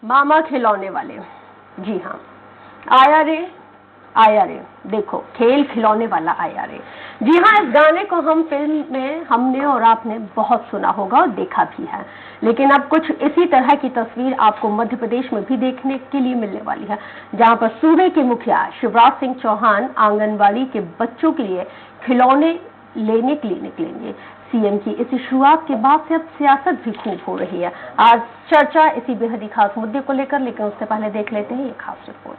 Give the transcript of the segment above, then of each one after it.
मामा खिलौने वाले, जी हाँ, आया रे आया रे, देखो खेल खिलौने वाला आया रे। जी हाँ, इस गाने को हम फिल्म में हमने और आपने बहुत सुना होगा और देखा भी है, लेकिन अब कुछ इसी तरह की तस्वीर आपको मध्य प्रदेश में भी देखने के लिए मिलने वाली है, जहां पर सूबे के मुखिया शिवराज सिंह चौहान आंगनबाड़ी के बच्चों के लिए खिलौने लेने के लिए निकलेंगे। सीएम की इसी शुरुआत के बाद से अब सियासत भी खूब हो रही है। आज चर्चा इसी बेहद ही खास मुद्दे को लेकर, लेकिन उससे पहले देख लेते हैं ये खास रिपोर्ट।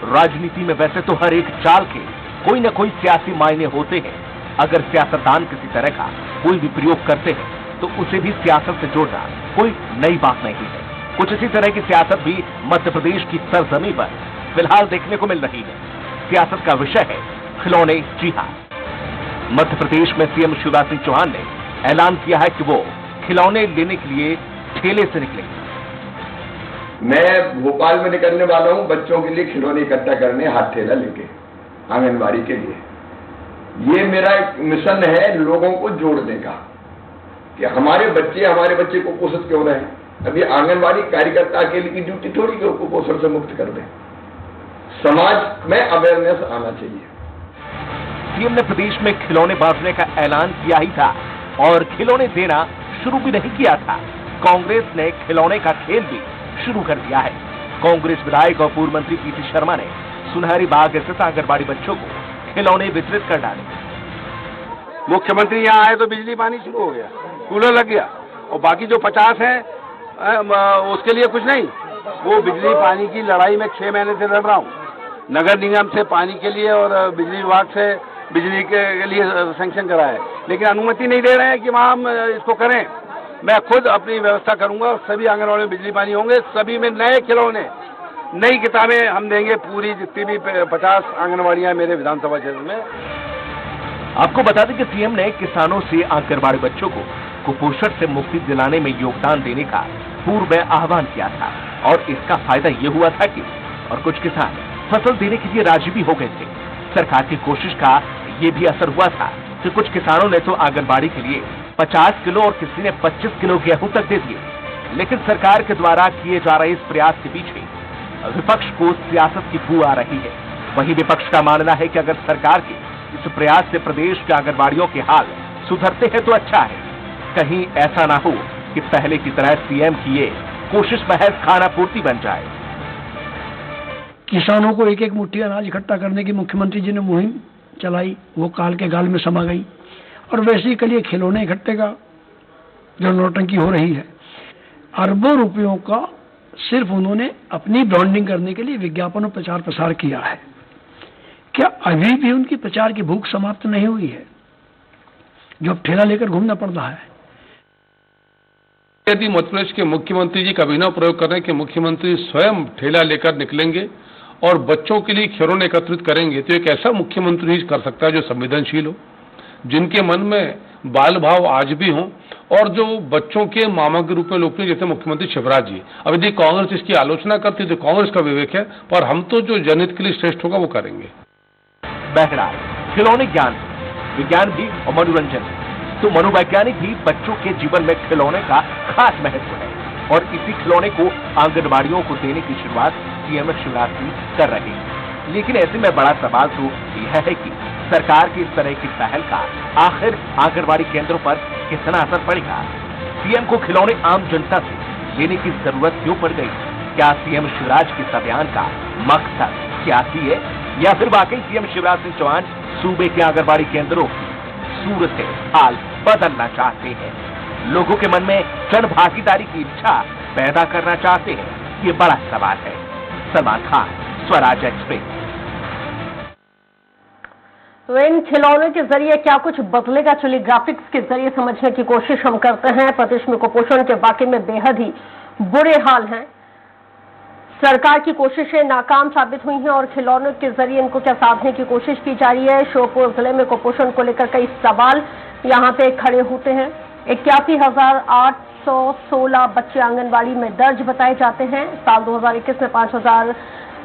राजनीति में वैसे तो हर एक चाल के कोई न कोई सियासी मायने होते हैं। अगर सियासतदान किसी तरह का कोई भी प्रयोग करते हैं तो उसे भी सियासत से जोड़ना कोई नई बात नहीं है। कुछ इसी तरह की सियासत भी मध्य प्रदेश की सरजमीं पर फिलहाल देखने को मिल रही है। सियासत का विषय है खिलौने। जी हां, मध्य प्रदेश में सीएम शिवराज सिंह चौहान ने ऐलान किया है कि वो खिलौने लेने के लिए ठेले से निकलेंगे। मैं भोपाल में निकलने वाला हूं बच्चों के लिए खिलौने इकट्ठा करने, हाथ ठेला लेके आंगनबाड़ी के लिए। ये मेरा एक मिशन है लोगों को जोड़ने का कि हमारे बच्चे कुपोषित क्यों रहे। अभी आंगनबाड़ी कार्यकर्ता के लिए की ड्यूटी थोड़ी कि कुपोषण से मुक्त कर दें। समाज में अवेयरनेस आना चाहिए। सीएम ने प्रदेश में खिलौने बांटने का ऐलान किया ही था और खिलौने देना शुरू भी नहीं किया था। कांग्रेस ने खिलौने का खेल भी शुरू कर दिया है। कांग्रेस विधायक और पूर्व मंत्री पीसी शर्मा ने सुनहरी बाग स्थित आंगनबाड़ी बच्चों को खिलौने वितरित कर डाले। मुख्यमंत्री यहाँ आए तो बिजली पानी शुरू हो गया, कूलर लग गया, और बाकी जो 50 है उसके लिए कुछ नहीं। वो बिजली पानी की लड़ाई में 6 महीने से लड़ रहा हूँ। नगर निगम से पानी के लिए और बिजली विभाग से बिजली के लिए सैंक्शन करा है, लेकिन अनुमति नहीं दे रहे हैं कि वहाँ हम इसको करें। मैं खुद अपनी व्यवस्था करूंगा, सभी आंगनबाड़ी में बिजली पानी होंगे, सभी में नए खिलौने, नई किताबें हम देंगे। पूरी जितनी भी 50 आंगनबाड़ियां मेरे विधानसभा क्षेत्र में। आपको बता दें कि सीएम ने किसानों से आंगनबाड़ी बच्चों को कुपोषण से मुक्ति दिलाने में योगदान देने का पूर्व में आह्वान किया था और इसका फायदा ये हुआ था कि और कुछ किसान फसल देने के लिए राजी भी हो गए थे। सरकार की कोशिश का ये भी असर हुआ था कि कुछ किसानों ने तो आंगनबाड़ी के लिए 50 किलो और किसी ने 25 किलो गेहूं तक दे दिए। लेकिन सरकार के द्वारा किए जा रहे इस प्रयास के पीछे विपक्ष को सियासत की बू आ रही है। वहीं विपक्ष का मानना है कि अगर सरकार के इस प्रयास से प्रदेश के आंगनबाड़ियों के हाल सुधरते हैं तो अच्छा है। कहीं ऐसा ना हो कि पहले की तरह सीएम की ये कोशिश महज खाना पूर्ति बन जाए। किसानों को एक एक मुट्ठी अनाज इकट्ठा करने की मुख्यमंत्री जी ने मुहिम चलाई, वो काल के गाल में समा गई। और वैसे ही कल खिलौने इकट्ठे का जो नौटंकी हो रही है, अरबों रुपयों का सिर्फ उन्होंने अपनी ब्रांडिंग करने के लिए विज्ञापन और प्रचार प्रसार किया है। क्या अभी भी उनकी प्रचार की भूख समाप्त नहीं हुई है, जो अब ठेला लेकर घूमना पड़ रहा है? यदि मध्य प्रदेश के मुख्यमंत्री जी का अभिनव प्रयोग कर रहे हैं कि मुख्यमंत्री स्वयं ठेला लेकर निकलेंगे और बच्चों के लिए खिलौने एकत्रित करेंगे, तो एक ऐसा मुख्यमंत्री ही कर सकता है जो संवेदनशील हो, जिनके मन में बाल भाव आज भी हों और जो बच्चों के मामा के रूप में लोकप्रिय जैसे मुख्यमंत्री शिवराज जी। अब यदि कांग्रेस इसकी आलोचना करती तो कांग्रेस का विवेक है, पर हम तो जो जनहित के लिए श्रेष्ठ होगा वो करेंगे। बहरहाल खिलौने ज्ञान, विज्ञान भी और मनोरंजन, तो मनोवैज्ञानिक भी बच्चों के जीवन में खिलौने का खास महत्व है और इसी खिलौने को आंगनबाड़ियों को देने की शुरुआत सीएम शिवराज सिंह कर रहे हैं। लेकिन ऐसे में बड़ा सवाल तो यह है कि सरकार की इस तरह की पहल का आखिर आंगनबाड़ी केंद्रों पर कितना असर पड़ेगा। सीएम को खिलौने आम जनता से लेने की जरूरत क्यों पड़ गई? क्या सीएम शिवराज के इस अभियान का मकसद सियासी है या फिर वाकई सीएम शिवराज सिंह चौहान सूबे के आंगनबाड़ी केंद्रों की सूरत हाल बदलना चाहते हैं? लोगों के मन में जन भागीदारी की इच्छा पैदा करना चाहते हैं, ये बड़ा सवाल है। सलमान खान, स्वराज एक्सप्रेस। तो इन खिलौनों के जरिए क्या कुछ बदलेगा? चलिए ग्राफिक्स के जरिए समझने की कोशिश हम करते हैं। प्रदेश में कुपोषण के वाकई में बेहद ही बुरे हाल हैं। सरकार की कोशिशें नाकाम साबित हुई हैं और खिलौनों के जरिए इनको क्या साधने की कोशिश की जा रही है। श्योपुर जिले में कुपोषण को लेकर कई सवाल यहां पे खड़े होते हैं। 81,816 बच्चे आंगनबाड़ी में दर्ज बताए जाते हैं। साल 2021 में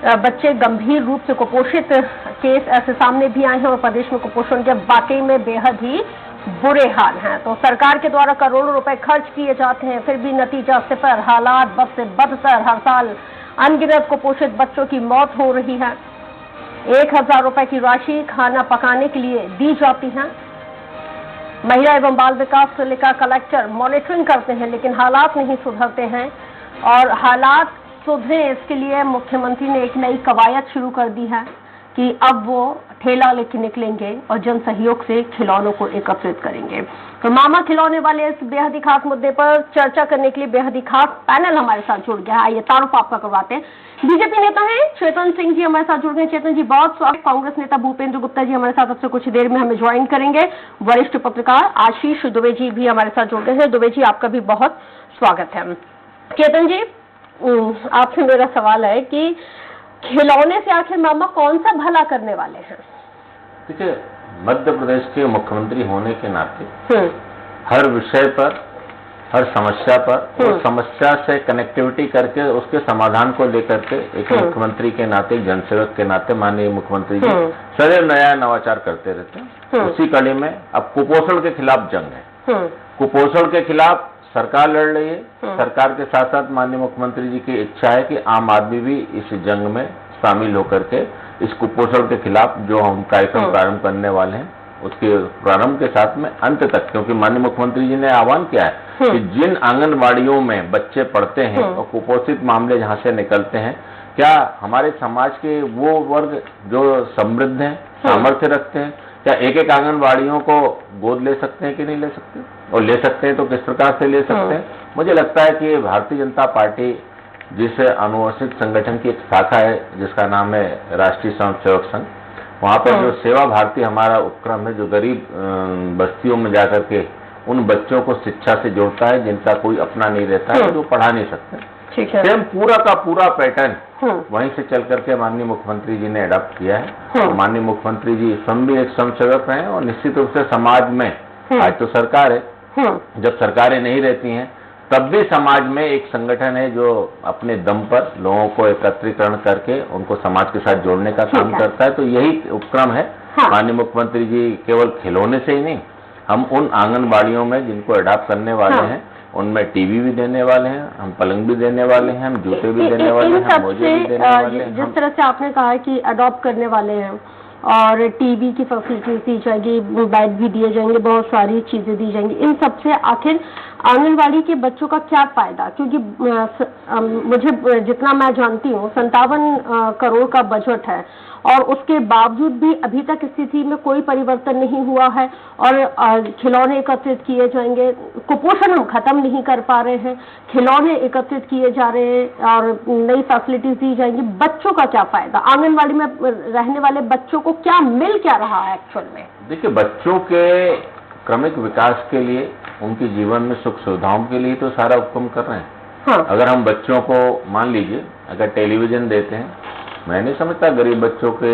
बच्चे गंभीर रूप से कुपोषित केस ऐसे सामने भी आए हैं और प्रदेश में कुपोषण के वाकई में बेहद ही बुरे हाल हैं। तो सरकार के द्वारा करोड़ों रुपए खर्च किए जाते हैं, फिर भी नतीजा सिफर। हालात बद से बदतर, हर साल अनगिनत कुपोषित बच्चों की मौत हो रही है। 1000 रुपए की राशि खाना पकाने के लिए दी जाती है। महिला एवं बाल विकास से लेकर कलेक्टर मॉनिटरिंग करते हैं, लेकिन हालात नहीं सुधरते हैं। और हालात सुधरे इसके लिए मुख्यमंत्री ने एक नई कवायद शुरू कर दी है कि अब वो ठेला लेके निकलेंगे और जन सहयोग से खिलौनों को एकत्रित करेंगे। तो मामा खिलौने वाले इस बेहद ही खास मुद्दे पर चर्चा करने के लिए बेहद ही खास पैनल हमारे साथ जुड़ गया है। आइए तारुफ आपका करवाते हैं। बीजेपी नेता हैं चेतन सिंह जी हमारे साथ जुड़ गए। चेतन जी बहुत स्वागत। कांग्रेस नेता भूपेंद्र गुप्ता जी हमारे साथ अब से कुछ देर में हमें ज्वाइन करेंगे। वरिष्ठ पत्रकार आशीष दुबे जी भी हमारे साथ जुड़ गए हैं। दुबे जी आपका भी बहुत स्वागत है। चेतन जी आपसे मेरा सवाल है कि खिलौने से आखिर मामा कौन सा भला करने वाले हैं? देखिए, मध्य प्रदेश के मुख्यमंत्री होने के नाते हर विषय पर, हर समस्या पर, उस समस्या से कनेक्टिविटी करके उसके समाधान को लेकर के एक मुख्यमंत्री के नाते, एक जनसेवक के नाते माननीय मुख्यमंत्री जी सदैव नया नवाचार करते रहते हैं। उसी कड़ी में अब कुपोषण के खिलाफ जंग है। कुपोषण के खिलाफ सरकार लड़ रही है। सरकार के साथ साथ माननीय मुख्यमंत्री जी की इच्छा है कि आम आदमी भी इस जंग में शामिल होकर के इस कुपोषण के खिलाफ जो हम कार्यक्रम प्रारंभ करने वाले हैं उसके प्रारंभ के साथ में अंत तक, क्योंकि माननीय मुख्यमंत्री जी ने आह्वान किया है कि जिन आंगनबाड़ियों में बच्चे पढ़ते हैं और कुपोषित मामले जहां से निकलते हैं, क्या हमारे समाज के वो वर्ग जो समृद्ध हैं, सामर्थ्य रखते हैं, क्या एक एक आंगनबाड़ियों को गोद ले सकते हैं कि नहीं ले सकते? और ले सकते हैं तो किस प्रकार से ले सकते हैं? मुझे लगता है कि भारतीय जनता पार्टी जिस अनुवांशिक संगठन की एक शाखा है जिसका नाम है राष्ट्रीय स्वयंसेवक संघ, वहां पर जो सेवा भारती हमारा उपक्रम है जो गरीब बस्तियों में जाकर के उन बच्चों को शिक्षा से जोड़ता है जिनका कोई अपना नहीं रहता है, जो पढ़ा नहीं सकते। सेम पूरा का पूरा पैटर्न वहीं से चल करके माननीय मुख्यमंत्री जी ने अडॉप्ट किया है। और माननीय मुख्यमंत्री जी स्वयं भी एक स्वयंसेवक रहे हैं और निश्चित रूप से समाज में आज तो सरकार है, जब सरकारें नहीं रहती हैं तब भी समाज में एक संगठन है जो अपने दम पर लोगों को एकत्रीकरण करके उनको समाज के साथ जोड़ने का काम करता है। तो यही उपक्रम है। माननीय मुख्यमंत्री जी केवल खिलौने से ही नहीं, हम उन आंगनबाड़ियों में जिनको अडॉप्ट करने वाले हैं उनमें टीवी भी देने वाले हैं, हम पलंग भी देने वाले हैं, हम जूते भी देने वाले हैं, हम मोजे भी देने वाले हैं। जिस तरह से आपने कहा कि अडॉप्ट करने वाले हैं और टीवी की फैसिलिटीज दी जाएगी, बेड भी दिए जाएंगे, बहुत सारी चीजें दी जाएंगी, इन सबसे आखिर आंगनबाड़ी के बच्चों का क्या फायदा? क्योंकि मुझे जितना मैं जानती हूँ 57 करोड़ का बजट है और उसके बावजूद भी अभी तक स्थिति में कोई परिवर्तन नहीं हुआ है और खिलौने एकत्रित किए जाएंगे। कुपोषण हम खत्म नहीं कर पा रहे हैं, खिलौने एकत्रित किए जा रहे हैं और नई फैसिलिटीज दी जाएंगी। बच्चों का क्या फायदा? आंगनबाड़ी में रहने वाले बच्चों को क्या मिल क्या रहा है एक्चुअल में? देखिए, बच्चों के क्रमिक विकास के लिए, उनके जीवन में सुख सुविधाओं के लिए तो सारा उपक्रम कर रहे हैं। अगर हम बच्चों को मान लीजिए अगर टेलीविजन देते हैं, मैं नहीं समझता गरीब बच्चों के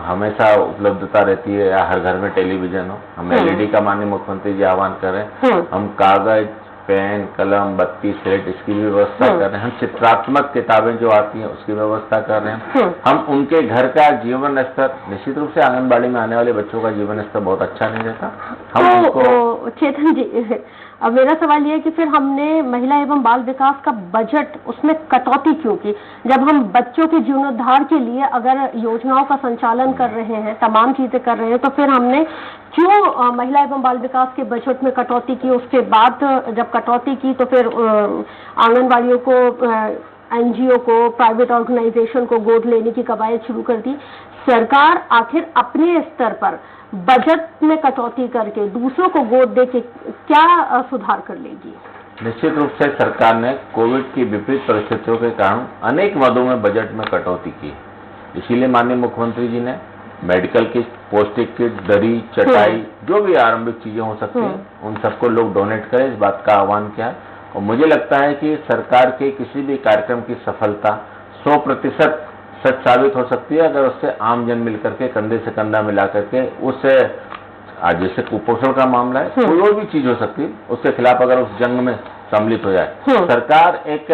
हमेशा उपलब्धता रहती है या हर घर में टेलीविजन हो। हम एलईडी का माननीय मुख्यमंत्री जी आह्वान कर रहे हैं, हम कागज, पेन, कलम, बत्ती, स्लेट इसकी भी व्यवस्था कर रहे हैं, हम चित्रात्मक किताबें जो आती हैं उसकी व्यवस्था कर रहे हैं। हम उनके घर का जीवन स्तर, निश्चित रूप से आंगनबाड़ी में आने वाले बच्चों का जीवन स्तर बहुत अच्छा नहीं रहता। हम उनको चेतन जी, अब मेरा सवाल यह है कि फिर हमने महिला एवं बाल विकास का बजट उसमें कटौती क्यों की? जब हम बच्चों के जीर्णोद्धार के लिए अगर योजनाओं का संचालन कर रहे हैं, तमाम चीजें कर रहे हैं, तो फिर हमने क्यों महिला एवं बाल विकास के बजट में कटौती की? उसके बाद जब कटौती की तो फिर आंगनबाड़ियों को, एनजीओ को, प्राइवेट ऑर्गेनाइजेशन को गोद लेने की कवायद शुरू कर दी। सरकार आखिर अपने स्तर पर बजट में कटौती करके दूसरों को गोद दे के क्या सुधार कर लेगी? निश्चित रूप से सरकार ने कोविड की विपरीत परिस्थितियों के कारण अनेक मदों में बजट में कटौती की। इसीलिए माननीय मुख्यमंत्री जी ने मेडिकल किट, पौष्टिक किट, दरी, चटाई, जो भी आरंभिक चीजें हो सकती हैं उन सबको लोग डोनेट करें, इस बात का आह्वान किया। और मुझे लगता है कि सरकार के किसी भी कार्यक्रम की सफलता 100% सच साबित हो सकती है अगर उससे आम जन मिलकर के कंधे से कंधा मिला करके उससे, आज जैसे कुपोषण का मामला है, कोई और भी चीज हो सकती है, उसके खिलाफ अगर उस जंग में सम्मिलित हो जाए। सरकार एक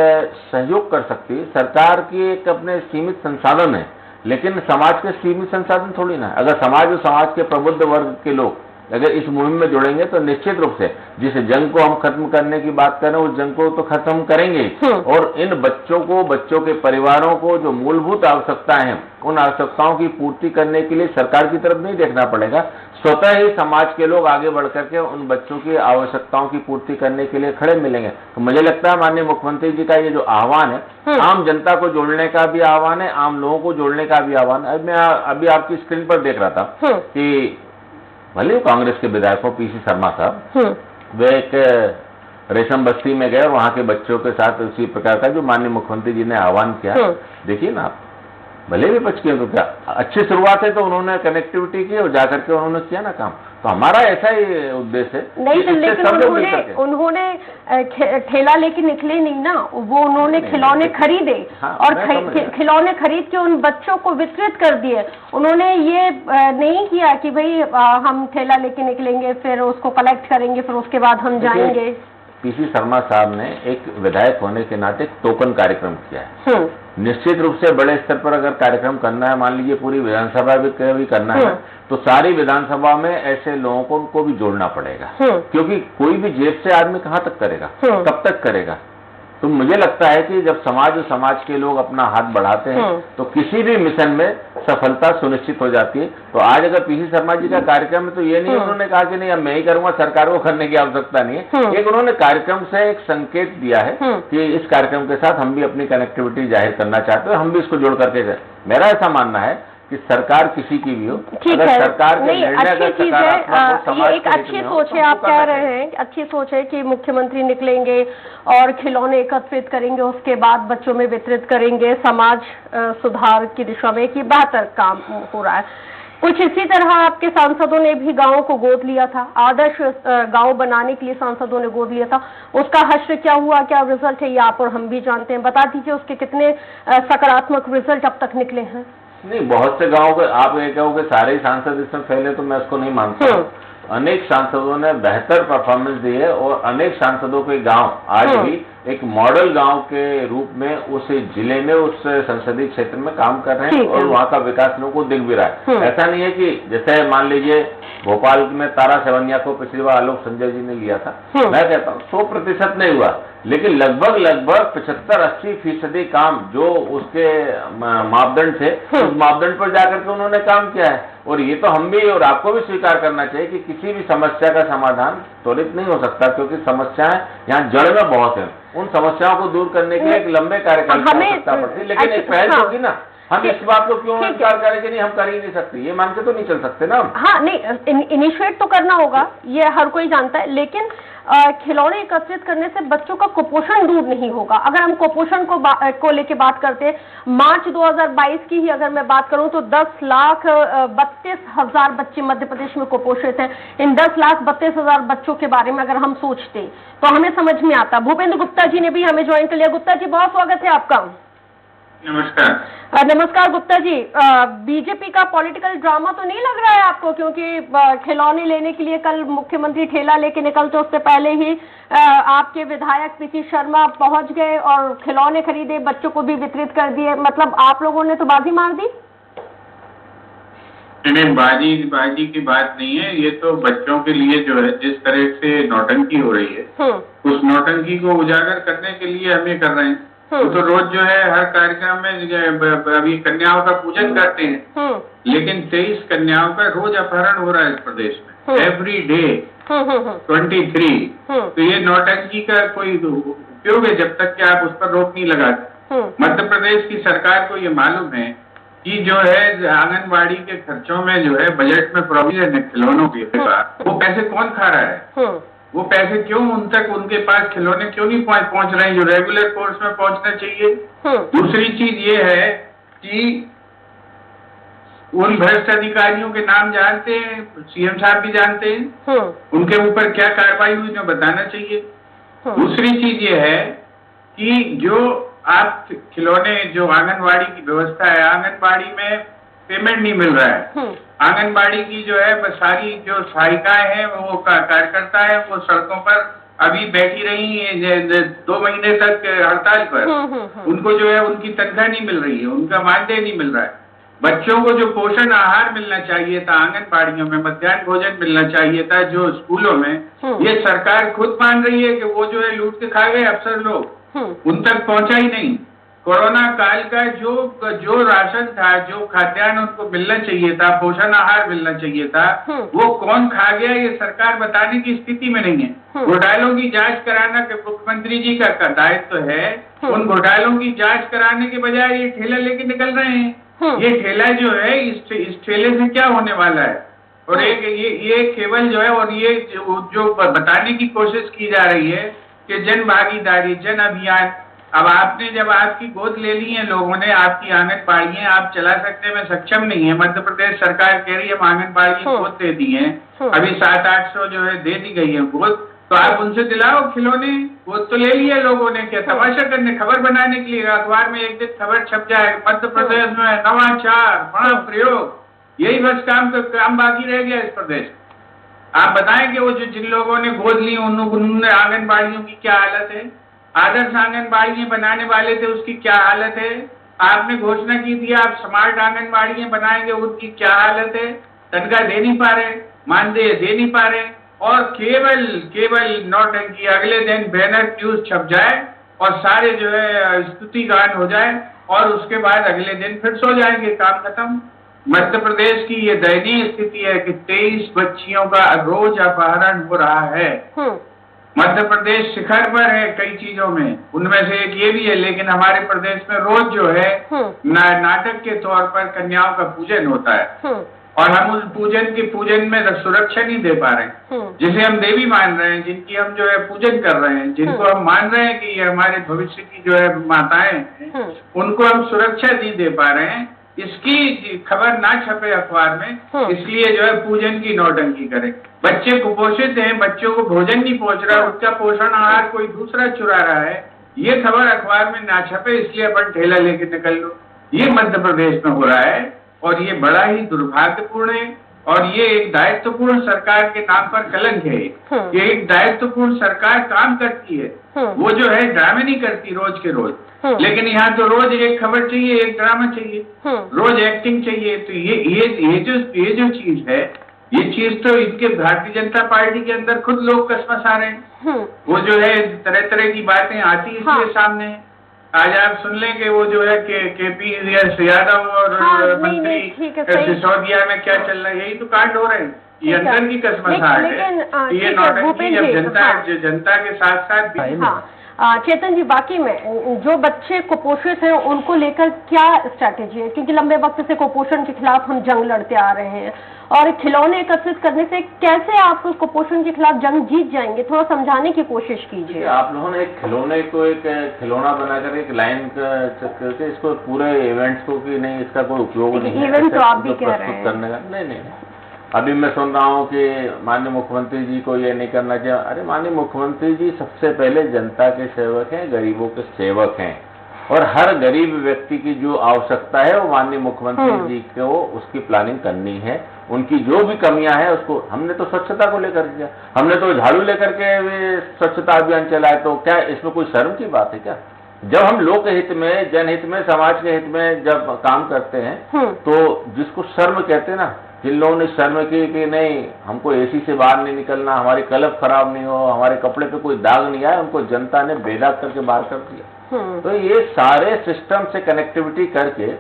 सहयोग कर सकती है, सरकार की एक अपने सीमित संसाधन है, लेकिन समाज के सीमित संसाधन थोड़ी ना। अगर समाज और समाज के प्रबुद्ध वर्ग के लोग अगर इस मुहिम में जुड़ेंगे तो निश्चित रूप से जिस जंग को हम खत्म करने की बात कर रहे हैं उस जंग को तो खत्म करेंगे। और इन बच्चों को, बच्चों के परिवारों को जो मूलभूत आवश्यकताएं हैं उन आवश्यकताओं की पूर्ति करने के लिए सरकार की तरफ नहीं देखना पड़ेगा, स्वतः ही समाज के लोग आगे बढ़ करके उन बच्चों की आवश्यकताओं की पूर्ति करने के लिए खड़े मिलेंगे। तो मुझे लगता है माननीय मुख्यमंत्री जी का ये जो आह्वान है, आम जनता को जोड़ने का भी आह्वान है, आम लोगों को जोड़ने का भी आह्वान है। मैं अभी आपकी स्क्रीन पर देख रहा था कि भले कांग्रेस के विधायक हो पीसी शर्मा साहब, वे एक रेशम बस्ती में गए और वहां के बच्चों के साथ उसी प्रकार का जो माननीय मुख्यमंत्री जी ने आह्वान किया, देखिए ना आप, भले भी बच के तो क्या अच्छी शुरुआत है, तो उन्होंने कनेक्टिविटी की और जाकर के उन्होंने किया ना काम। तो हमारा ऐसा ही उद्देश्य है। नहीं तो लेकिन उन्होंने ठेला लेके निकले नहीं ना, वो उन्होंने खिलौने खरीदे और खिलौने खरीद के उन बच्चों को वितरित कर दिए। उन्होंने ये नहीं किया कि भाई हम ठेला लेके निकलेंगे, फिर उसको कलेक्ट करेंगे, फिर उसके बाद हम जाएंगे। पीसी शर्मा साहब ने एक विधायक होने के नाते टोकन कार्यक्रम किया है। निश्चित रूप से बड़े स्तर पर अगर कार्यक्रम करना है, मान लीजिए पूरी विधानसभा भी करना है, तो सारी विधानसभा में ऐसे लोगों को भी जोड़ना पड़ेगा, क्योंकि कोई भी जेब से आदमी कहां तक करेगा, कब तक करेगा। तो मुझे लगता है कि जब समाज और समाज के लोग अपना हाथ बढ़ाते हैं तो किसी भी मिशन में सफलता सुनिश्चित हो जाती है। तो आज अगर पीसी शर्मा जी का कार्यक्रम है तो ये नहीं उन्होंने कहा कि नहीं अब मैं ही करूंगा, सरकार को करने की आवश्यकता नहीं है। एक उन्होंने कार्यक्रम से एक संकेत दिया है कि इस कार्यक्रम के साथ हम भी अपनी कनेक्टिविटी जाहिर करना चाहते हैं, हम भी इसको जोड़ करके। मेरा ऐसा मानना है कि सरकार किसी की भी हो, अगर सरकार के निर्णय अगर सकारात्मक हो, ये एक अच्छी सोच है, आप कह रहे हैं अच्छी सोच है कि मुख्यमंत्री निकलेंगे और खिलौने एकत्रित करेंगे, उसके बाद बच्चों में वितरित करेंगे, समाज सुधार की दिशा में एक बेहतर काम हो रहा है। कुछ इसी तरह आपके सांसदों ने भी गांवों को गोद लिया था, आदर्श गांव बनाने के लिए सांसदों ने गोद लिया था, उसका हश्र क्या हुआ, क्या रिजल्ट है, ये आप और हम भी जानते हैं। बता दीजिए उसके कितने सकारात्मक रिजल्ट अब तक निकले हैं। नहीं, बहुत से गांवों के आप ये कहोगे सारे सांसद इसमें फैले, तो मैं उसको नहीं मानता। अनेक सांसदों ने बेहतर परफॉर्मेंस दी है और अनेक सांसदों के गांव आज भी एक मॉडल गांव के रूप में उस जिले में, उस संसदीय क्षेत्र में काम कर रहे हैं और वहां का विकास लोगों को दिख भी रहा है। ऐसा नहीं है कि जैसे मान लीजिए भोपाल में तारा सेवनिया को पिछली बार आलोक संजय जी ने लिया था, मैं कहता हूँ 100% नहीं हुआ, लेकिन लगभग 75-80% काम जो उसके मापदंड थे उस मापदंड पर जाकर के उन्होंने काम किया है। और ये तो हम भी और आपको भी स्वीकार करना चाहिए कि किसी भी समस्या का समाधान त्वरित नहीं हो सकता, क्योंकि समस्याएं यहाँ जड़ में बहुत है। उन समस्याओं को दूर करने के लिए एक लंबे कार्यकाल की आवश्यकता पड़ती है, लेकिन एक पहल होगी ना। हम इस बात को क्यों इनकार करें कि नहीं हम कर ही नहीं सकते, ये मान के तो नहीं चल सकते ना। हाँ नहीं, इनिशिएट तो करना होगा, ये हर कोई जानता है, लेकिन खिलौने एकत्रित करने से बच्चों का कुपोषण दूर नहीं होगा। अगर हम कुपोषण को लेके बात करते हैं, मार्च 2022 की ही अगर मैं बात करूं तो 10,32,000 बच्चे मध्य प्रदेश में कुपोषित हैं। इन 10,32,000 बच्चों के बारे में अगर हम सोचते तो हमें समझ में आता। भूपेंद्र गुप्ता जी ने भी हमें ज्वाइन कर लिया। गुप्ता जी, बहुत स्वागत है आपका। नमस्कार। नमस्कार गुप्ता जी, बीजेपी का पॉलिटिकल ड्रामा तो नहीं लग रहा है आपको? क्योंकि खिलौने लेने के लिए कल मुख्यमंत्री ठेला लेके निकलते उससे पहले ही आपके विधायक पीसी शर्मा पहुंच गए और खिलौने खरीदे, बच्चों को भी वितरित कर दिए। मतलब आप लोगों ने तो बाजी मार दी। नहीं, बाजी की बात नहीं है, ये तो बच्चों के लिए जो है जिस तरह से नौटंकी हो रही है उस नौटंकी को उजागर करने के लिए हम ये कर रहे हैं। तो रोज जो है हर कार्यक्रम में अभी कन्याओं का पूजन करते हैं, लेकिन 23 कन्याओं का रोज अपहरण हो रहा है इस प्रदेश में, एवरी डे 23। तो ये नौटंकी का कोई उपयोग है जब तक कि आप उस पर रोक नहीं लगाते। मध्य प्रदेश की सरकार को ये मालूम है कि जो है आंगनबाड़ी के खर्चों में जो है बजट में प्रोविजन है खिलौनों के, वो पैसे कौन खा रहा है? वो पैसे क्यों उन तक, उनके पास खिलौने क्यों नहीं पहुंच रहे हैं जो रेगुलर कोर्स में पहुंचना चाहिए? दूसरी चीज ये है कि उन भ्रष्ट अधिकारियों के नाम जानते हैं, सीएम साहब भी जानते हैं, उनके ऊपर क्या कार्रवाई हुई जो बताना चाहिए। दूसरी चीज ये है कि जो आप खिलौने, जो आंगनबाड़ी की व्यवस्था है, आंगनबाड़ी में पेमेंट नहीं मिल रहा है। आंगनबाड़ी की जो है सारी जो सहायिकाएं हैं, वो कार्यकर्ता है, वो सड़कों पर अभी बैठी रही 2 महीने तक हड़ताल पर, उनको जो है उनकी तनख्वाह नहीं मिल रही है, उनका मानदेय नहीं मिल रहा है। बच्चों को जो पोषण आहार मिलना चाहिए था आंगनबाड़ियों में, मध्याह्न भोजन मिलना चाहिए था जो स्कूलों में, ये सरकार खुद मान रही है कि वो जो है लूट के खा गए अफसर लोग, उन तक पहुंचा ही नहीं। कोरोना काल का जो राशन था, जो खाद्यान्न उनको मिलना चाहिए था, पोषण आहार मिलना चाहिए था, वो कौन खा गया ये सरकार बताने की स्थिति में नहीं है। घोटालों की जांच कराना के मुख्यमंत्री जी का दायित्व है, उन घोटालों की जांच कराने के बजाय ये ठेला लेके निकल रहे हैं। ये ठेला जो है इस ठेले से क्या होने वाला है, और एक ये केवल जो है, और ये जो बताने की कोशिश की जा रही है कि जन भागीदारी, जन अभियान। अब आपने जब आपकी गोद ले ली है लोगों ने, आपकी आंगनबाड़ियां आप चला सकने में सक्षम नहीं है। मध्य प्रदेश सरकार कह रही है हम आंगनबाड़ी गोद दे दी है, अभी 700-800 जो है दे दी गई है गोद, तो आप उनसे दिलाओ खिलौने। गोद तो ले लिया लोगों ने, क्या तमाशा करने, खबर बनाने के लिए अखबार में एक दिन खबर छप जाए मध्य प्रदेश में नवाचार बड़ा प्रयोग, यही बस काम बाकी रह गया इस प्रदेश। आप बताएं कि वो जिन लोगों ने गोद ली उन्होंने आंगनबाड़ियों की क्या हालत है, आदर्श आंगनबाड़ियां बनाने वाले थे उसकी क्या हालत है। आपने घोषणा की थी आप स्मार्ट आंगनबाड़ियां बनाएंगे, उनकी क्या हालत है। तनख्वाह दे नहीं पा रहे, मानदेय दे नहीं पा रहे, और केवल नौटंकी। अगले दिन बैनर न्यूज छप जाए और सारे जो है स्तुति गान हो जाए, और उसके बाद अगले दिन फिर सो जाएंगे, काम खत्म। मध्य प्रदेश की ये दयनीय स्थिति है कि 23 बच्चियों का रोज अपहरण हो रहा है। मध्य प्रदेश शिखर पर है कई चीजों में, उनमें से एक ये भी है। लेकिन हमारे प्रदेश में रोज जो है नाटक के तौर पर कन्याओं का पूजन होता है, और हम उस पूजन में सुरक्षा नहीं दे पा रहे हैं। जिसे हम देवी मान रहे हैं, जिनकी हम जो है पूजन कर रहे हैं, जिनको हम मान रहे हैं कि ये हमारे भविष्य की जो है माताएं हैं, उनको हम सुरक्षा नहीं दे पा रहे हैं। इसकी खबर ना छपे अखबार में, इसलिए जो है पूजन की नौटंकी करें। बच्चे कुपोषित हैं, बच्चों को भोजन नहीं पहुंच रहा, उसका पोषण आहार कोई दूसरा चुरा रहा है, ये खबर अखबार में ना छपे, इसलिए अपन ठेला लेके निकल लो। ये मध्य प्रदेश में हो रहा है, और ये बड़ा ही दुर्भाग्यपूर्ण है, और ये एक दायित्वपूर्ण सरकार के नाम पर कलंक है। ये एक दायित्वपूर्ण सरकार काम करती है, वो जो है ड्रामे नहीं करती रोज के रोज। लेकिन यहाँ तो रोज एक खबर चाहिए, एक ड्रामा चाहिए, रोज एक्टिंग चाहिए। तो ये जो चीज है, ये चीज तो इनके भारतीय जनता पार्टी के अंदर खुद लोग कसमसा रहे हैं। वो जो है तरह तरह की बातें आती इसलिए सामने। आज आप सुन लें कि वो जो है केपी यादव और मंत्री सिसोदिया में क्या चल रहा है, यही तो कांड हो रहे हैं। ये अंदर की कसमसाहट है, ये नौटंकी जब जनता के साथ साथ भी। चेतन जी, बाकी में जो बच्चे कुपोषित हैं उनको लेकर क्या स्ट्रैटेजी है, क्योंकि लंबे वक्त से कुपोषण के खिलाफ हम जंग लड़ते आ रहे हैं, और खिलौने एकत्रित करने से कैसे आप कुपोषण के खिलाफ जंग जीत जाएंगे, थोड़ा समझाने की कोशिश कीजिए। आप लोगों ने एक खिलौने को एक खिलौना बनाकर एक लाइन करके इसको पूरे इवेंट्स को कि नहीं इसका कोई उपयोग नहीं है, इवेंट तो आप भी कह रहे हैं करने का नहीं। अभी मैं सुन रहा हूँ कि माननीय मुख्यमंत्री जी को ये नहीं करना चाहिए। अरे माननीय मुख्यमंत्री जी सबसे पहले जनता के सेवक हैं, गरीबों के सेवक हैं, और हर गरीब व्यक्ति की जो आवश्यकता है वो माननीय मुख्यमंत्री जी को उसकी प्लानिंग करनी है। उनकी जो भी कमियां हैं उसको, हमने तो स्वच्छता को लेकर किया, हमने तो झाड़ू लेकर के स्वच्छता अभियान चलाया, तो क्या इसमें कोई शर्म की बात है क्या? जब हम लोक हित में, जनहित में, समाज के हित में जब काम करते हैं तो जिसको शर्म कहते हैं ना, जिन लोगों ने शर्म की कि नहीं हमको एसी से बाहर नहीं निकलना, हमारी कलफ खराब नहीं हो, हमारे कपड़े पे कोई दाग नहीं आए, उनको जनता ने बेदाग करके बाहर कर दिया। तो ये सारे सिस्टम से कनेक्टिविटी करके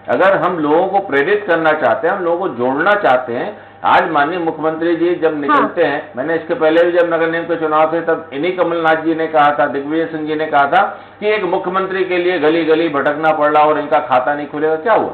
अगर हम लोगों को प्रेरित करना चाहते हैं, हम लोगों को जोड़ना चाहते हैं। आज माननीय मुख्यमंत्री जी जब निकलते हैं, मैंने इसके पहले भी जब नगर निगम के चुनाव थे तब इन्हीं कमलनाथ जी ने कहा था, दिग्विजय सिंह जी ने कहा था कि एक मुख्यमंत्री के लिए गली गली भटकना पड़ रहा और इनका खाता नहीं खुलेगा। क्या हुआ?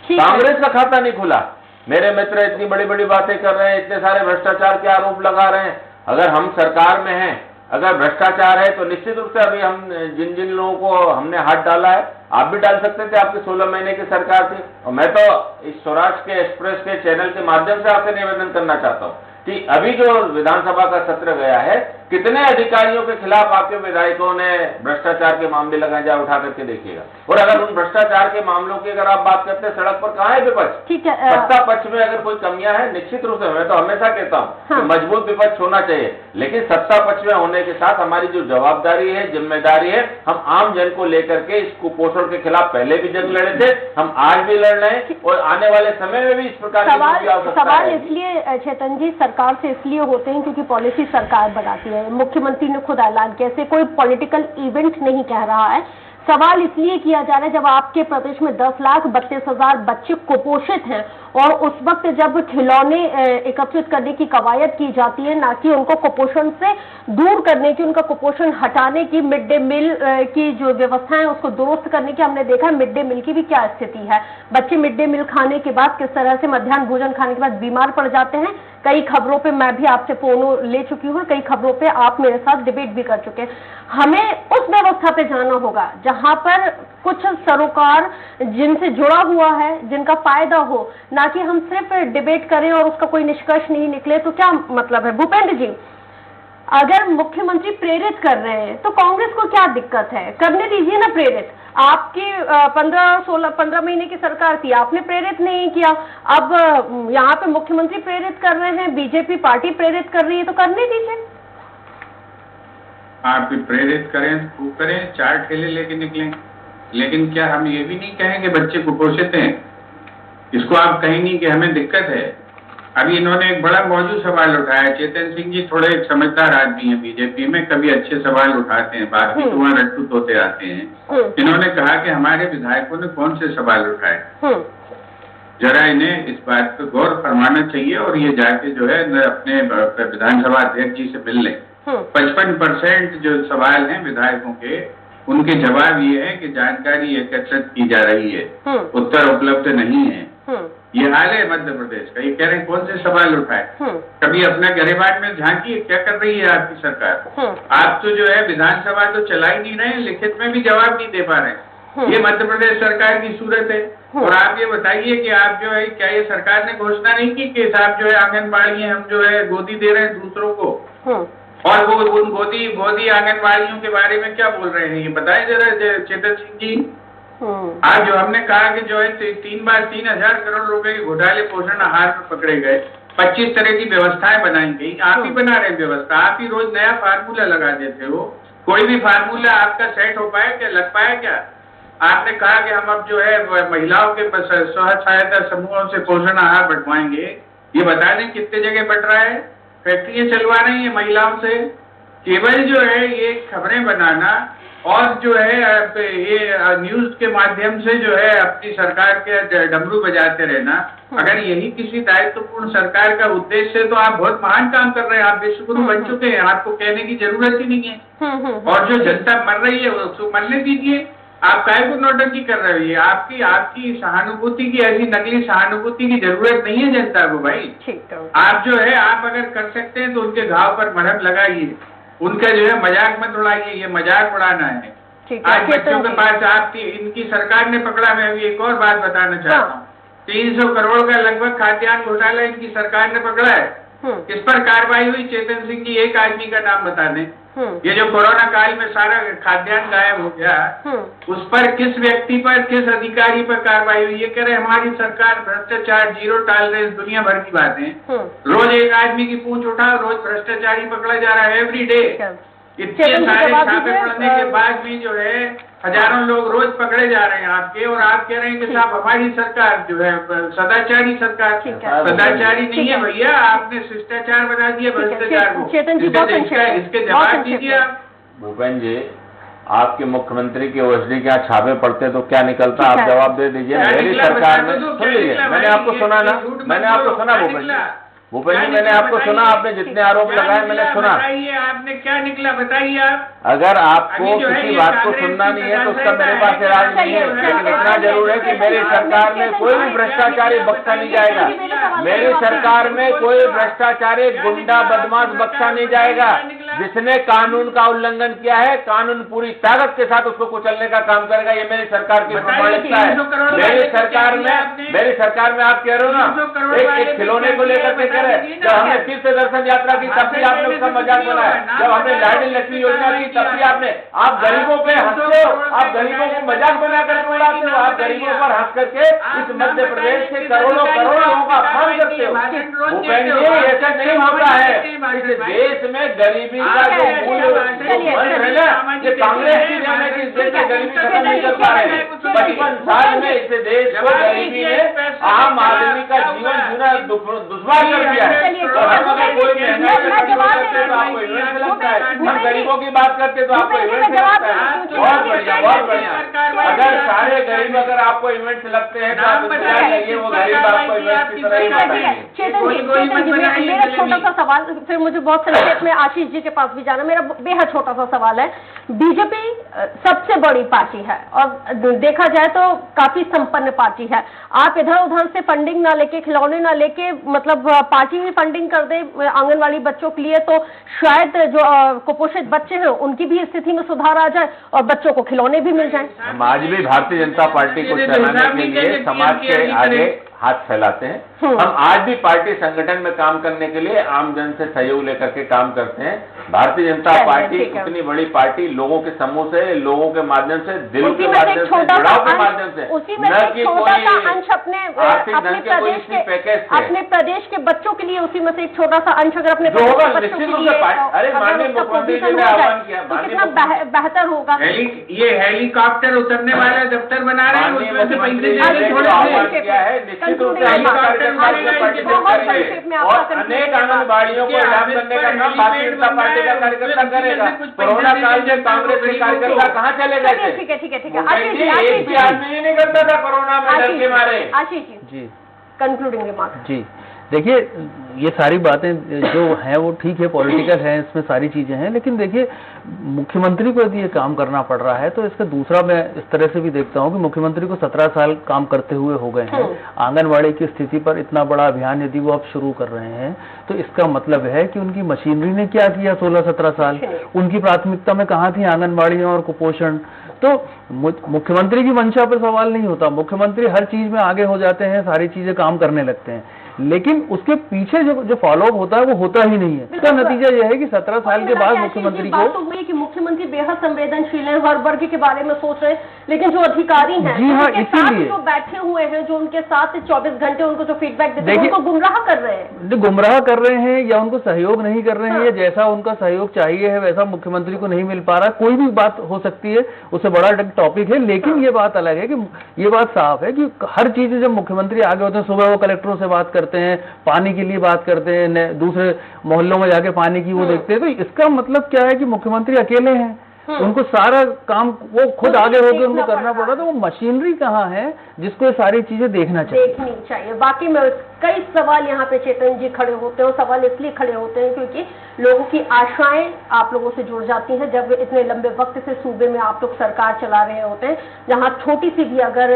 कांग्रेस का खाता नहीं खुला। मेरे मित्र इतनी बड़ी बड़ी बातें कर रहे हैं, इतने सारे भ्रष्टाचार के आरोप लगा रहे हैं। अगर हम सरकार में हैं, अगर भ्रष्टाचार है तो निश्चित रूप से अभी हम जिन जिन लोगों को हमने हाथ डाला है, आप भी डाल सकते थे, आपकी 16 महीने की सरकार थी। और मैं तो इस स्वराज के एक्सप्रेस के चैनल के माध्यम से आपसे निवेदन करना चाहता हूँ कि अभी जो विधानसभा का सत्र गया है, कितने अधिकारियों के खिलाफ आपके विधायकों ने भ्रष्टाचार के मामले लगाए, जाए उठा करके देखिएगा। और अगर उन भ्रष्टाचार के मामलों की अगर आप बात करते हैं, सड़क पर कहाँ है विपक्ष? ठीक है, सत्ता पक्ष में अगर कोई कमियां है, निश्चित रूप से मैं तो हमेशा कहता हूं हाँ। कि मजबूत विपक्ष होना चाहिए, लेकिन सत्ता पक्ष में होने के साथ हमारी जो जवाबदारी है, जिम्मेदारी है, हम आम जन को लेकर के इस कुपोषण के खिलाफ पहले भी जंग लड़े थे, हम आज भी लड़ रहे हैं और आने वाले समय में भी इस प्रकार की सवाल इसलिए चेतन जी सरकार से इसलिए होते हैं क्योंकि पॉलिसी सरकार बनाती है। मुख्यमंत्री ने खुद ऐलान किया, ऐसे कोई पॉलिटिकल इवेंट नहीं कह रहा है। सवाल इसलिए किया जा रहा है जब आपके प्रदेश में 10,32,000 बच्चे कुपोषित हैं और उस वक्त जब खिलौने एकत्रित करने की कवायद की जाती है, ना कि उनको कुपोषण से दूर करने की, उनका कुपोषण हटाने की, मिड डे मील की जो व्यवस्था है उसको दुरुस्त करने की। हमने देखा मिड डे मील की भी क्या स्थिति है। बच्चे मिड डे मील खाने के बाद किस तरह से, मध्याह्न भोजन खाने के बाद बीमार पड़ जाते हैं। कई खबरों पे मैं भी आपसे फोन ले चुकी हूँ, कई खबरों पे आप मेरे साथ डिबेट भी कर चुके हैं। हमें उस व्यवस्था पे जाना होगा जहां पर कुछ सरोकार जिनसे जुड़ा हुआ है, जिनका फायदा हो, ना कि हम सिर्फ डिबेट करें और उसका कोई निष्कर्ष नहीं निकले तो क्या मतलब है। भूपेंद्र जी, अगर मुख्यमंत्री प्रेरित कर रहे हैं तो कांग्रेस को क्या दिक्कत है? करने दीजिए ना प्रेरित। आपकी 15 महीने की सरकार थी, आपने प्रेरित नहीं किया। अब यहाँ पे मुख्यमंत्री प्रेरित कर रहे हैं, बीजेपी पार्टी प्रेरित कर रही है, तो करने दीजिए। आप भी प्रेरित करें, खूब करें, 4 ठेले लेके निकलें, लेकिन क्या हम ये भी नहीं कहें कि बच्चे कुपोषित हैं? इसको आप कहीं नहीं कि हमें दिक्कत है। अभी इन्होंने एक बड़ा मौजूद सवाल उठाया। चेतन सिंह जी थोड़े एक समझदार आदमी हैं बीजेपी में, कभी अच्छे सवाल उठाते हैं, बाकी तो वहाँ रट्टू तोते आते हैं। इन्होंने कहा कि हमारे विधायकों ने कौन से सवाल उठाए, जरा इन्हें इस बात पर गौर फरमाना चाहिए और ये जाके जो है अपने विधानसभा अध्यक्ष जी से मिल लें। 55% जो सवाल हैं विधायकों के, उनके जवाब ये है कि जानकारी एकत्रित की जा रही है, उत्तर उपलब्ध नहीं है। ये हाल है मध्य प्रदेश का। ये कह रहे हैं कौन से सवाल उठाए? कभी अपना गिरेबान में झांकिए, क्या कर रही है आपकी सरकार? आप तो जो है विधानसभा तो चला ही नहीं रहे, लिखित में भी जवाब नहीं दे पा रहे। ये मध्य प्रदेश सरकार की सूरत है। और आप ये बताइए कि आप जो है, क्या ये सरकार ने घोषणा नहीं की कि साहब जो है आंगनबाड़ी हम जो है गोदी दे रहे हैं दूसरों को, और वो उन गोदी आंगनबाड़ियों के बारे में क्या बोल रहे हैं ये बताएं जरा चेतन सिंह जी। आज जो हमने कहा कि जो है 3 बार 3,000 करोड़ रुपए के घोटाले पोषण आहार में पकड़े गए, 25 तरह की व्यवस्थाएं बनाई गई। आप ही बना रहे व्यवस्था, आप ही रोज नया फार्मूला लगा देते हो। कोई भी फार्मूला आपका सेट हो पाया क्या, लग पाया क्या? आपने कहा कि हम अब जो है महिलाओं के स्व सहायता समूहों से पोषण आहार बंटवाएंगे। ये बता दें कितने जगह बंट रहा है? फैक्ट्रियां चलवा रही है महिलाओं से। केवल जो है ये खबरें बनाना और जो है ये न्यूज के माध्यम से जो है अपनी सरकार के डमरू बजाते रहना, अगर यही किसी दायित्वपूर्ण सरकार का उद्देश्य है तो आप बहुत महान काम कर रहे हैं। आप विश्वगुरु बन चुके हैं, आपको कहने की जरूरत ही नहीं है। और जो जनता मर रही है उसको मरने दीजिए। आप काहे को नौटंकी कर रहे हो? आपकी सहानुभूति की, ऐसी नकली सहानुभूति की जरूरत नहीं है जनता को भाई। आप जो है, आप अगर कर सकते हैं तो उनके घाव पर मरहम लगाइए, उनका जो है मजाक मत उड़ाइए। ये मजाक उड़ाना है। आज बच्चों के पास आप इनकी सरकार ने पकड़ा। मैं अभी एक और बात बताना चाहता हूँ। 300 करोड़ का लगभग खाद्यान्न घोटाला इनकी सरकार ने पकड़ा है। किस पर कार्रवाई हुई? चेतन सिंह जी एक आदमी का नाम बता दें। ये जो कोरोना काल में सारा खाद्यान्न गायब हो गया, उस पर किस व्यक्ति पर, किस अधिकारी पर कार्रवाई हुई? ये कह रहे हमारी सरकार भ्रष्टाचार, जीरो टॉलरेंस, दुनिया भर की बातें। रोज एक आदमी की पूंछ उठाओ, रोज भ्रष्टाचारी पकड़ा जा रहा है, एवरी डे। इतने सारे छापे पड़ने के बाद भी जो है हजारों लोग रोज पकड़े जा रहे हैं आपके, और आप कह रहे हैं कि साहब हमारी सरकार जो है सदाचारी सरकार। सदाचारी नहीं है भैया, आपने शिष्टाचार बना दिया भ्रष्टाचार को। इसके जवाब दीजिए आप। भूपेंद्र जी, आपके मुख्यमंत्री के ओएसडी के यहाँ छापे पड़ते तो क्या निकलता? आप जवाब दे दीजिए। मेरी सरकार में, सुन लीजिए, मैंने आपको सुना ना, मैंने आपको सुना भूपेंद्र जी, मैंने आपको सुना, आपने जितने आरोप लगाए मैंने सुना। बताइए आपने क्या निकला, बताइए आप। अगर आपको किसी बात को सुनना नहीं है तो उसका मेरे पास इलाज नहीं है, लेकिन इतना जरूर है कि मेरी सरकार में कोई भी भ्रष्टाचारी बख्शा नहीं जाएगा। मेरी सरकार में कोई भ्रष्टाचारी गुंडा बदमाश बख्शा नहीं जाएगा। जिसने कानून का उल्लंघन किया है, कानून पूरी ताकत के साथ उसको कुचलने का काम करेगा। ये मेरी सरकार की प्रामाणिकता है। मेरी सरकार में आप कह रहे हो ना, एक खिलौने को लेकर के कह रहे, जब हमने तीर्थ दर्शन यात्रा की तब भी आपने उसका मजाक बनाया, जब हमने लाडली लक्ष्मी योजना की तब भी आपने, आप गरीबों पे हंसते हो, आप गरीबों को मजाक बना करके उड़ाते हो, आप गरीबों पर हंस करके इस मध्य प्रदेश के करोड़ों लोगों का अपमान करते हो। भूपेंद्र जी, ऐसा नहीं होता है। इस देश में गरीबी का जो मूल मंत्र है ना, ये कांग्रेस की जाने की इस देश में गरीबी खत्म नहीं कर पा रहे। 55 साल में इस देश को गरीबी ने आम आदमी का जीवन जीना दुश्वार कर दिया है। और हम अगर कोई महंगाई पे कंट्रोल करते हैं तो आपको इवेंट से लगता है, हम गरीबों की बात करते तो आपको इवेंट से लगता है। बहुत बढ़िया, बहुत बढ़िया। अगर सारे गरीब अगर आपको इवेंट से लगते हैं तो आप इंतजार करिए, वो गरीब आपको इवेंट की तरह ही बताएंगे। चेतन जी, मेरा छोटा सा सवाल, फिर मुझे बहुत संक्षेप में आशीष जी के पास भी जाना। मेरा बेहद छोटा सा सवाल है, बीजेपी सबसे बड़ी पार्टी है और देखा जाए तो काफी संपन्न पार्टी है। आप इधर उधर से फंडिंग ना लेके, खिलौने ना लेके, मतलब पार्टी ही फंडिंग कर दे आंगनवाड़ी बच्चों के लिए, तो शायद जो कुपोषित बच्चे हैं उनकी भी स्थिति में सुधार आ जाए और बच्चों को खिलौने भी मिल जाए। हम आज भी भारतीय जनता पार्टी को चलाने के लिए समाज के आगे हाथ फैलाते हैं। हम आज भी पार्टी संगठन में काम करने के लिए आम जन से सहयोग लेकर के काम करते हैं। भारतीय जनता पार्टी इतनी बड़ी पार्टी, लोगों के समूह से, लोगों के माध्यम से, दिल के माध्यम से, जुड़ाव के माध्यम से, न कि कोई आर्थिक धन के कोई इसी पैकेज से। अपने प्रदेश के बच्चों के लिए उसी में से एक छोटा सा अंश अगर अपने निश्चित रूप से, अरे माननीय मुख्यमंत्री जी ने आह्वान किया, तो कितना बेहतर होगा। ये हेलीकॉप्टर उतरने वाला दफ्तर बना रहे हैं, उसमें से पैसे आह्वान किया है। निश्चित रूप से और अनेक आंगनबाड़ियों को लाभ करने का काम भारतीय जनता पार्टी का कार्यकर्ता करेगा। कोरोना काल में कांग्रेस के कार्यकर्ता कहाँ चले गए थे? ठीक है। एक भी आदमी नहीं करता था कोरोना में डर के मारे। Ashish ji, concluding remark. जी, देखिए, ये सारी बातें जो हैं वो ठीक है, पॉलिटिकल है, इसमें सारी चीजें हैं, लेकिन देखिए मुख्यमंत्री को यदि ये काम करना पड़ रहा है तो इसका दूसरा मैं इस तरह से भी देखता हूँ कि मुख्यमंत्री को 17 साल काम करते हुए हो गए हैं। आंगनवाड़ी की स्थिति पर इतना बड़ा अभियान यदि वो अब शुरू कर रहे हैं तो इसका मतलब है कि उनकी मशीनरी ने क्या किया 16-17 साल, उनकी प्राथमिकता में कहाँ थी आंगनबाड़ियां और कुपोषण। तो मुख्यमंत्री की मंशा पर सवाल नहीं होता, मुख्यमंत्री हर चीज में आगे हो जाते हैं, सारी चीजें काम करने लगते हैं, लेकिन उसके पीछे जो फॉलोअप होता है वो होता ही नहीं है। इसका नतीजा यह है कि 17 साल के बाद मुख्यमंत्री को तो हुई कि मुख्यमंत्री बेहद संवेदनशील हैं, हर वर्ग के बारे में सोच रहे हैं, लेकिन जो अधिकारी हैं, जी हाँ, इसीलिए जो बैठे हुए हैं, जो उनके साथ 24 घंटे उनको जो फीडबैक देते हैं, उनको गुमराह कर रहे हैं। गुमराह कर रहे हैं या उनको सहयोग नहीं कर रहे हैं, या जैसा उनका सहयोग चाहिए है वैसा मुख्यमंत्री को नहीं मिल पा रहा। कोई भी बात हो सकती है, उससे बड़ा टॉपिक है, लेकिन ये बात अलग है कि ये बात साफ है कि हर चीज जब मुख्यमंत्री आगे होते हैं, सुबह वो कलेक्टरों से बात करते हैं, पानी के लिए बात करते हैं, दूसरे मोहल्लों में जाके पानी की वो देखते हैं, तो इसका मतलब क्या है कि मुख्यमंत्री अकेले हैं, उनको सारा काम वो खुद आगे होकर उनको करना पड़ रहा। तो वो मशीनरी कहाँ है जिसको ये सारी चीजें देखनी चाहिए। बाकी में कई सवाल यहाँ पे चेतन जी खड़े होते हैं, सवाल इसलिए खड़े होते हैं क्योंकि लोगों की आशाएं आप लोगों से जुड़ जाती हैं। जब इतने लंबे वक्त से सूबे में आप लोग सरकार चला रहे होते हैं, जहाँ छोटी सी भी अगर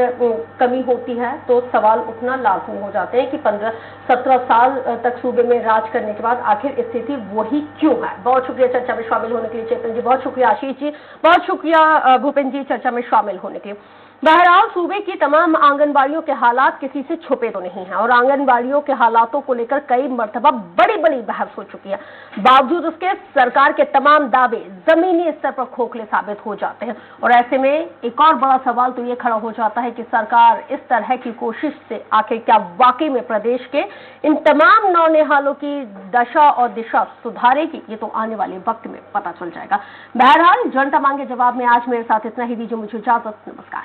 कमी होती है तो सवाल उठना लाजमी हो जाते हैं कि 15-17 साल तक सूबे में राज करने के बाद आखिर स्थिति वही क्यों है। बहुत शुक्रिया चर्चा में शामिल होने के लिए चेतन जी, बहुत शुक्रिया आशीष जी, बहुत शुक्रिया भूपेंद्र जी चर्चा में शामिल होने के लिए। बहरहाल सूबे की तमाम आंगनबाड़ियों के हालात किसी से छुपे तो नहीं हैं और आंगनबाड़ियों के हालातों को लेकर कई मर्तबा बड़ी बड़ी बहस हो चुकी है। बावजूद उसके सरकार के तमाम दावे जमीनी स्तर पर खोखले साबित हो जाते हैं और ऐसे में एक और बड़ा सवाल तो ये खड़ा हो जाता है कि सरकार इस तरह की कोशिश से आखिर क्या वाकई में प्रदेश के इन तमाम नौनिहालों की दशा और दिशा सुधारेगी? ये तो आने वाले वक्त में पता चल जाएगा। बहरहाल जनता मांगे जवाब में आज मेरे साथ इतना ही। दीजिए मुझे इजाजत, नमस्कार।